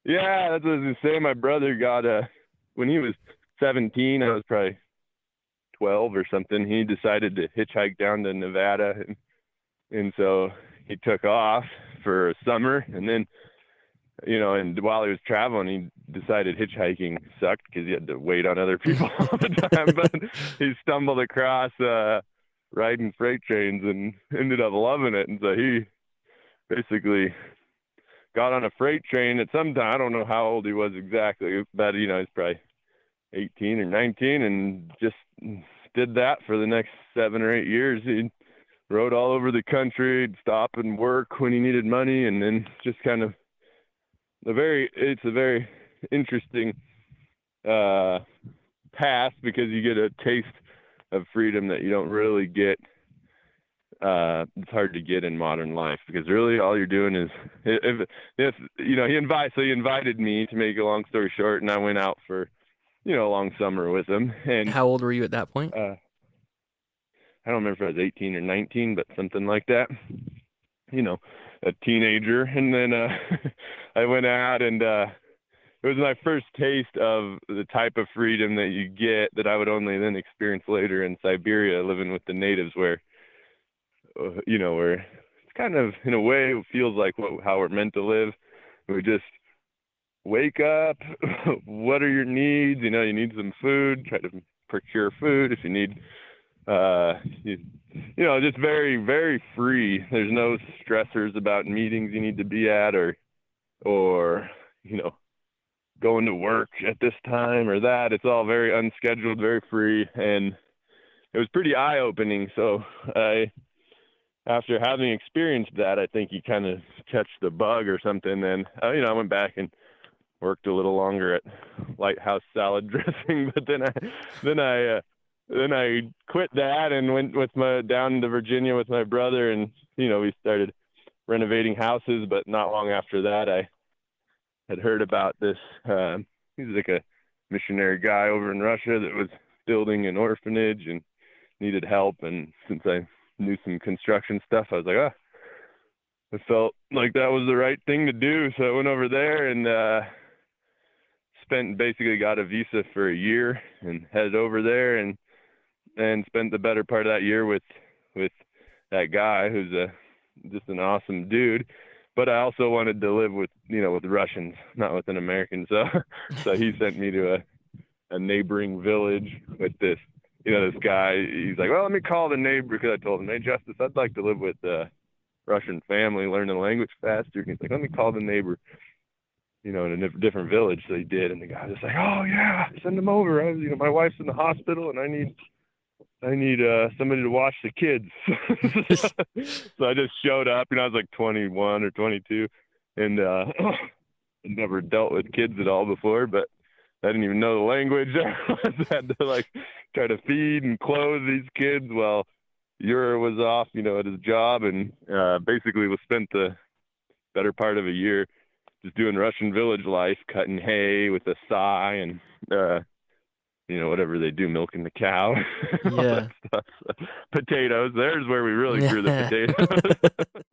Yeah, that's what I was gonna say. My brother got when he was 17, I was probably 12 or something. He decided to hitchhike down to Nevada, and so he took off for a summer, and then and while he was traveling, he decided hitchhiking sucked because he had to wait on other people all the time. But he stumbled across riding freight trains and ended up loving it, and so he basically got on a freight train at some time. I don't know how old he was exactly, but he's probably 18 or 19, and just did that for the next 7 or 8 years. He rode all over the country, he'd stop and work when he needed money, and then just kind of it's a very interesting uh, path because you get a taste of freedom that you don't really get. It's hard to get in modern life because really all you're doing is if he invited me, to make a long story short, and I went out for a long summer with him. And How old were you at that point? I don't remember if I was 18 or 19, but something like that. You know, a teenager, and then I went out, and it was my first taste of the type of freedom that you get that I would only then experience later in Siberia, living with the natives, where it's kind of in a way it feels like how we're meant to live. We just wake up. What are your needs? You need some food. Try to procure food. If you need, uh, you, just very, very free. There's no stressors about meetings you need to be at, or going to work at this time or that. It's all very unscheduled, very free, and it was pretty eye opening. So after having experienced that, I think you kind of catch the bug or something. And I went back and worked a little longer at Lighthouse Salad Dressing, but then I quit that and went down to Virginia with my brother, and we started renovating houses. But not long after that, I had heard about this. He's like a missionary guy over in Russia that was building an orphanage and needed help. And since I knew some construction stuff, I was like, I felt like that was the right thing to do. So I went over there and basically got a visa for a year and headed over there, and spent the better part of that year with that guy who's just an awesome dude. But I also wanted to live with Russians, not with an American. So he sent me to a neighboring village with this guy. He's like, well, let me call the neighbor, because I told him, hey, Justice, I'd like to live with Russian family, learn the language faster. He's like, let me call the neighbor, in a different village. So he did, and the guy was like, oh yeah, send him over. My wife's in the hospital, and I need somebody to watch the kids. So I just showed up. I was like 21 or 22, and I'd never dealt with kids at all before, but I didn't even know the language. I had to try to feed and clothe these kids while Ura was off, at his job, and basically was spent the better part of a year just doing Russian village life, cutting hay with a sigh, and whatever they do, milking the cow, all that Yeah. stuff. So, potatoes. There's where we really grew the potatoes.